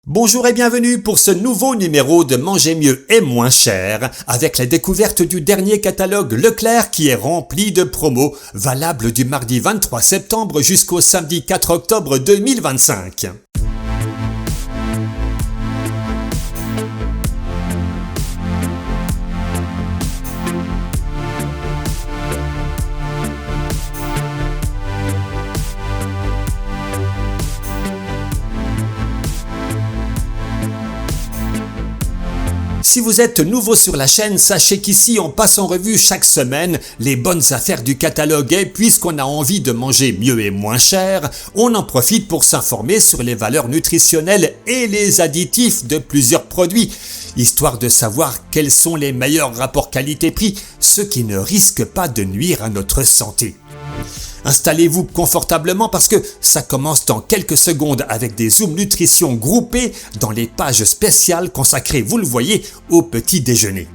Bonjour et bienvenue pour ce nouveau numéro de Manger mieux et moins cher avec la découverte du dernier catalogue Leclerc qui est rempli de promos valables du mardi 23 septembre jusqu'au samedi 4 octobre 2025. Si vous êtes nouveau sur la chaîne, sachez qu'ici on passe en revue chaque semaine les bonnes affaires du catalogue et puisqu'on a envie de manger mieux et moins cher, on en profite pour s'informer sur les valeurs nutritionnelles et les additifs de plusieurs produits, histoire de savoir quels sont les meilleurs rapports qualité-prix, ceux qui ne risquent pas de nuire à notre santé. Installez-vous confortablement parce que ça commence dans quelques secondes avec des zooms nutrition groupés dans les pages spéciales consacrées, vous le voyez, au petit déjeuner.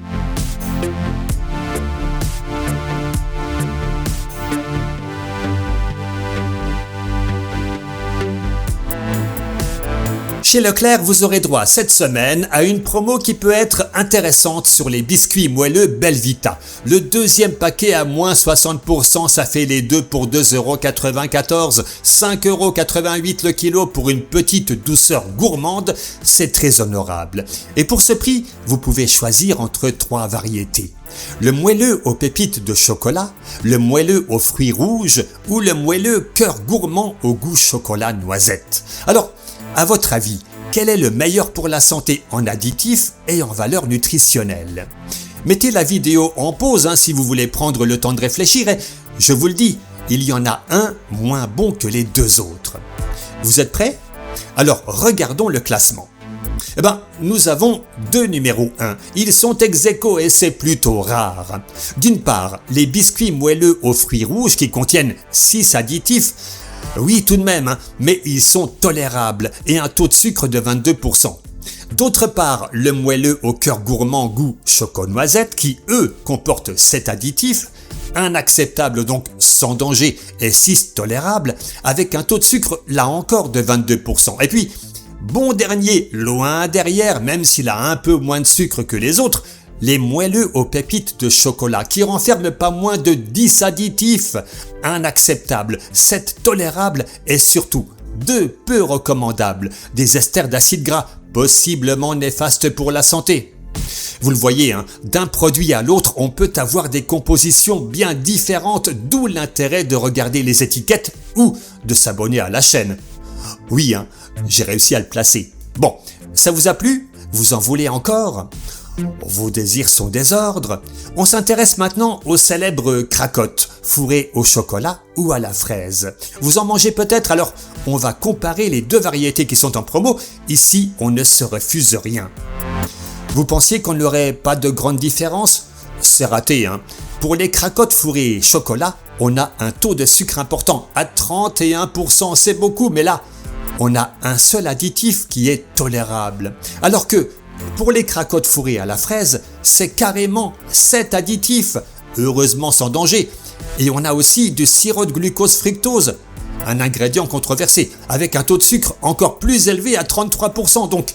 Chez Leclerc, vous aurez droit cette semaine à une promo qui peut être intéressante sur les biscuits moelleux Belvita. Le deuxième paquet à moins 60%, ça fait les deux pour 2,94 €, 5,88 € le kilo pour une petite douceur gourmande, c'est très honorable. Et pour ce prix, vous pouvez choisir entre 3 variétés. Le moelleux aux pépites de chocolat, le moelleux aux fruits rouges ou le moelleux cœur gourmand au goût chocolat noisette. Alors, à votre avis, quel est le meilleur pour la santé en additifs et en valeur nutritionnelle? Mettez la vidéo en pause si vous voulez prendre le temps de réfléchir et je vous le dis, il y en a un moins bon que les deux autres. Vous êtes prêts? Alors regardons le classement. Nous avons deux numéros 1. Ils sont ex-aequo et c'est plutôt rare. D'une part, les biscuits moelleux aux fruits rouges qui contiennent 6 additifs. Oui, tout de même, mais ils sont tolérables et un taux de sucre de 22%. D'autre part, le moelleux au cœur gourmand goût choco-noisette qui, eux, comportent 7 additifs, un acceptable donc sans danger et 6 tolérables, avec un taux de sucre là encore de 22%. Et puis, bon dernier, loin derrière, même s'il a un peu moins de sucre que les autres, les moelleux aux pépites de chocolat qui renferment pas moins de 10 additifs, un acceptable, 7 tolérables et surtout 2 peu recommandables, des esters d'acides gras possiblement néfastes pour la santé. Vous le voyez, d'un produit à l'autre, on peut avoir des compositions bien différentes, d'où l'intérêt de regarder les étiquettes ou de s'abonner à la chaîne. Oui, j'ai réussi à le placer. Bon, ça vous a plu? Vous en voulez encore? Vos désirs sont désordres. On s'intéresse maintenant aux célèbres cracottes, fourrées au chocolat ou à la fraise. Vous en mangez peut-être, alors on va comparer les deux variétés qui sont en promo. Ici, on ne se refuse rien. Vous pensiez qu'on n'aurait pas de grande différence? C'est raté, Pour les cracottes fourrées chocolat, on a un taux de sucre important à 31%, c'est beaucoup, mais là, on a un seul additif qui est tolérable. Alors que pour les cracottes fourrées à la fraise, c'est carrément 7 additifs, heureusement sans danger. Et on a aussi du sirop de glucose fructose, un ingrédient controversé, avec un taux de sucre encore plus élevé à 33%. Donc,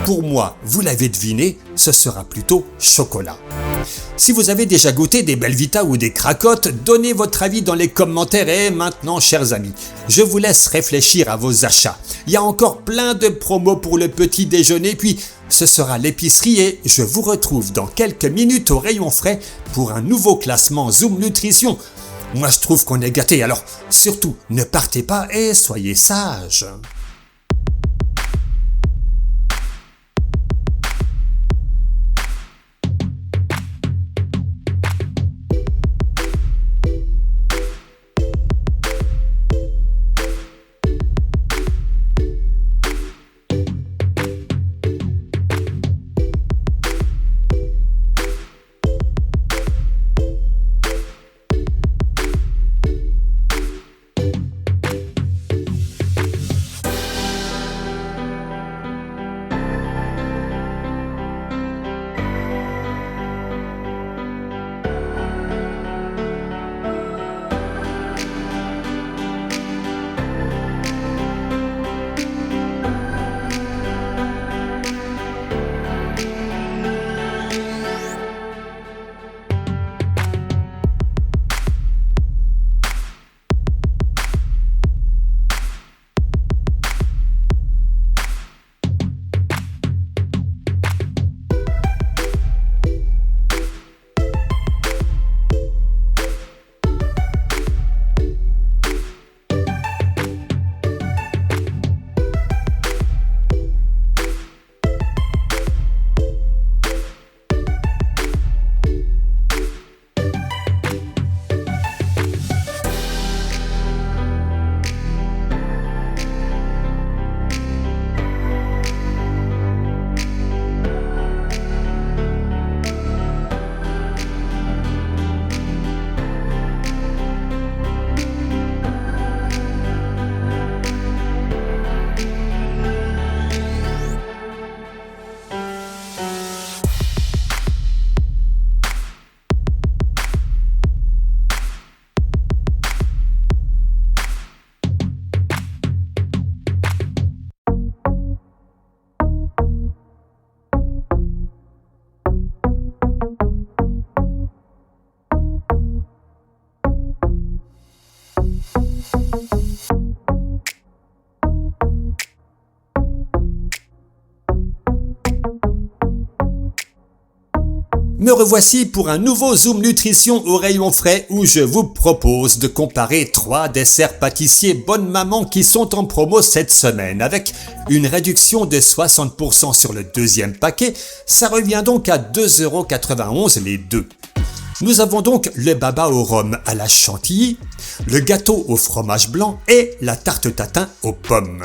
pour moi, vous l'avez deviné, ce sera plutôt chocolat. Si vous avez déjà goûté des Belvita ou des cracottes, donnez votre avis dans les commentaires et maintenant, chers amis, je vous laisse réfléchir à vos achats. Il y a encore plein de promos pour le petit déjeuner, puis ce sera l'épicerie et je vous retrouve dans quelques minutes au rayon frais pour un nouveau classement Zoom Nutrition. Moi, je trouve qu'on est gâtés, alors surtout, ne partez pas et soyez sages. Me revoici pour un nouveau Zoom Nutrition au rayon frais où je vous propose de comparer 3 desserts pâtissiers Bonne Maman qui sont en promo cette semaine. Avec une réduction de 60% sur le deuxième paquet, ça revient donc à 2,91 € les deux. Nous avons donc le baba au rhum à la chantilly, le gâteau au fromage blanc et la tarte tatin aux pommes.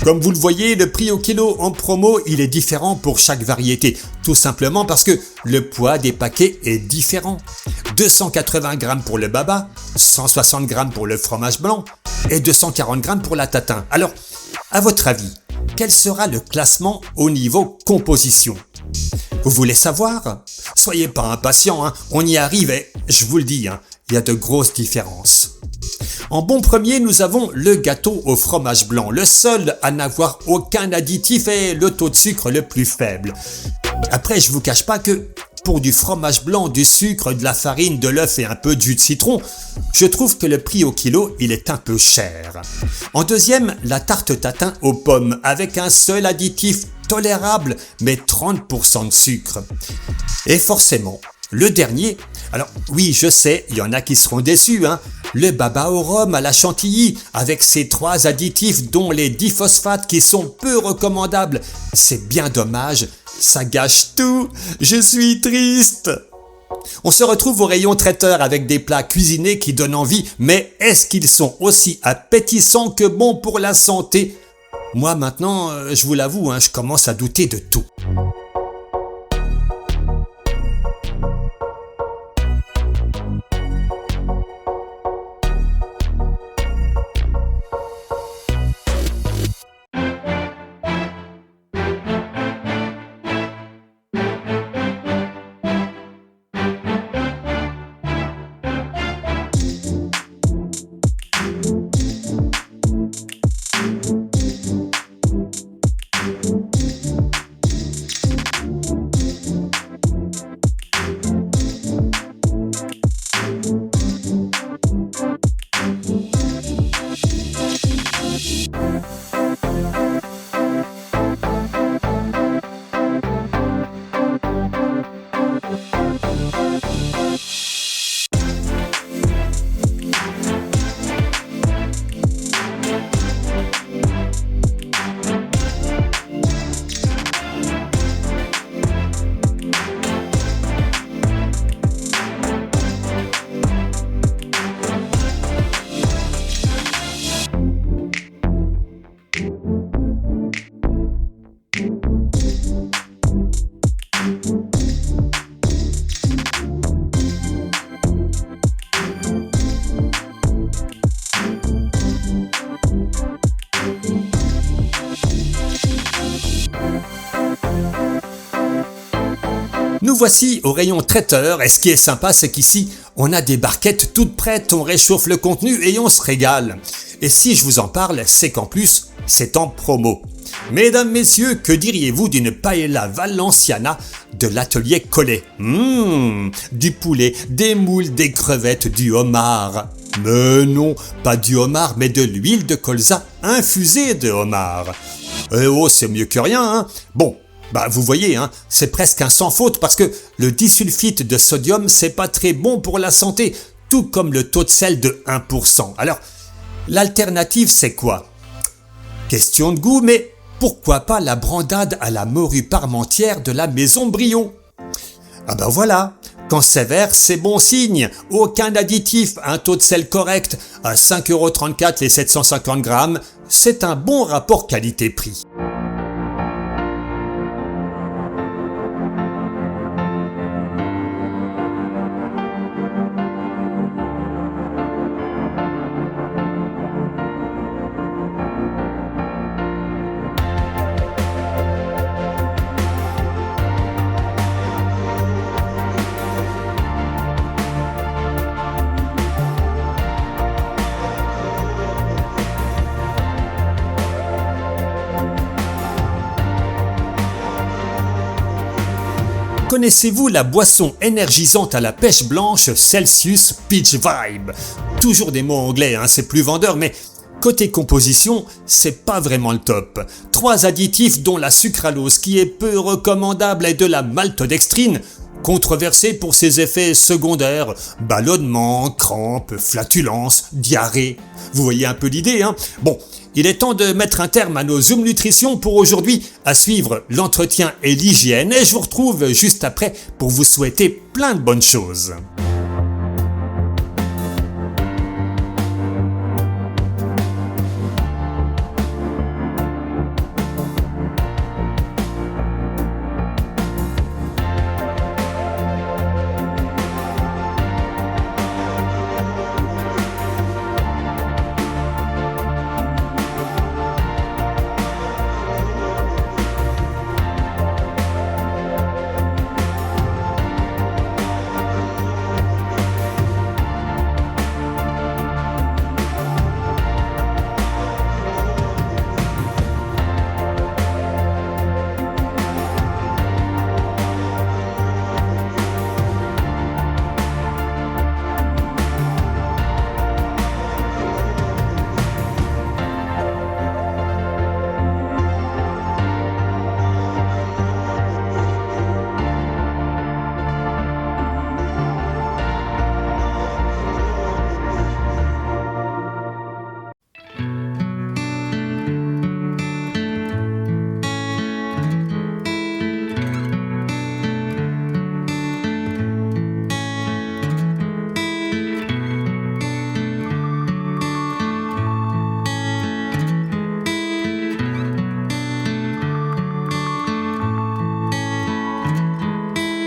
Comme vous le voyez, le prix au kilo en promo, il est différent pour chaque variété, tout simplement parce que le poids des paquets est différent. 280 g pour le baba, 160 g pour le fromage blanc et 240 g pour la tatin. Alors, à votre avis, quel sera le classement au niveau composition? Vous voulez savoir? Soyez pas impatients, on y arrive et je vous le dis, il y a de grosses différences. En bon premier, nous avons le gâteau au fromage blanc, le seul à n'avoir aucun additif et le taux de sucre le plus faible. Après, je vous cache pas que pour du fromage blanc, du sucre, de la farine, de l'œuf et un peu de jus de citron, je trouve que le prix au kilo, il est un peu cher. En deuxième, la tarte tatin aux pommes avec un seul additif tolérable mais 30% de sucre. Et forcément, le dernier, alors oui, je sais, il y en a qui seront déçus, le baba au rhum à la chantilly avec ses 3 additifs dont les diphosphates qui sont peu recommandables. C'est bien dommage, ça gâche tout, je suis triste. On se retrouve au rayon traiteur avec des plats cuisinés qui donnent envie, mais est-ce qu'ils sont aussi appétissants que bons pour la santé? Moi maintenant, je vous l'avoue, je commence à douter de tout. Nous voici au rayon traiteur et ce qui est sympa c'est qu'ici on a des barquettes toutes prêtes, on réchauffe le contenu et on se régale. Et si je vous en parle, c'est qu'en plus c'est en promo. Mesdames, messieurs, que diriez-vous d'une paella valenciana de l'atelier Collet? Du poulet, des moules, des crevettes, du homard. Mais non, pas du homard mais de l'huile de colza infusée de homard. Eh oh, c'est mieux que rien, Bon. Vous voyez, c'est presque un sans faute parce que le disulfite de sodium, c'est pas très bon pour la santé, tout comme le taux de sel de 1%. Alors, l'alternative, c'est quoi? Question de goût, mais pourquoi pas la brandade à la morue parmentière de la maison Brio? Voilà, quand c'est vert, c'est bon signe, aucun additif, un taux de sel correct, à 5,34 € les 750 grammes, c'est un bon rapport qualité-prix. Connaissez-vous la boisson énergisante à la pêche blanche Celsius Peach Vibe? Toujours des mots anglais, c'est plus vendeur, mais côté composition, c'est pas vraiment le top. 3 additifs dont la sucralose qui est peu recommandable et de la maltodextrine, controversée pour ses effets secondaires, ballonnement, crampes, flatulence, diarrhée. Vous voyez un peu l'idée, Bon, il est temps de mettre un terme à nos Zoom Nutrition pour aujourd'hui. À suivre l'entretien et l'hygiène et je vous retrouve juste après pour vous souhaiter plein de bonnes choses.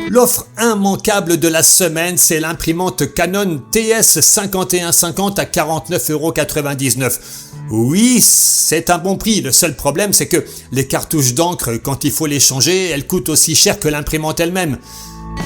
L'offre immanquable de la semaine, c'est l'imprimante Canon TS5150 à 49,99 €. Oui, c'est un bon prix. Le seul problème, c'est que les cartouches d'encre, quand il faut les changer, elles coûtent aussi cher que l'imprimante elle-même.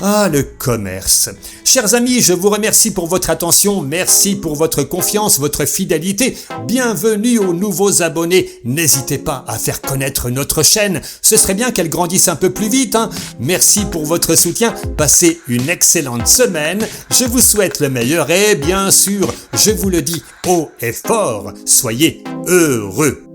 Ah, le commerce. Chers amis, je vous remercie pour votre attention, merci pour votre confiance, votre fidélité. Bienvenue aux nouveaux abonnés. N'hésitez pas à faire connaître notre chaîne. Ce serait bien qu'elle grandisse un peu plus vite. Merci pour votre soutien. Passez une excellente semaine. Je vous souhaite le meilleur et bien sûr, je vous le dis haut et fort, soyez heureux.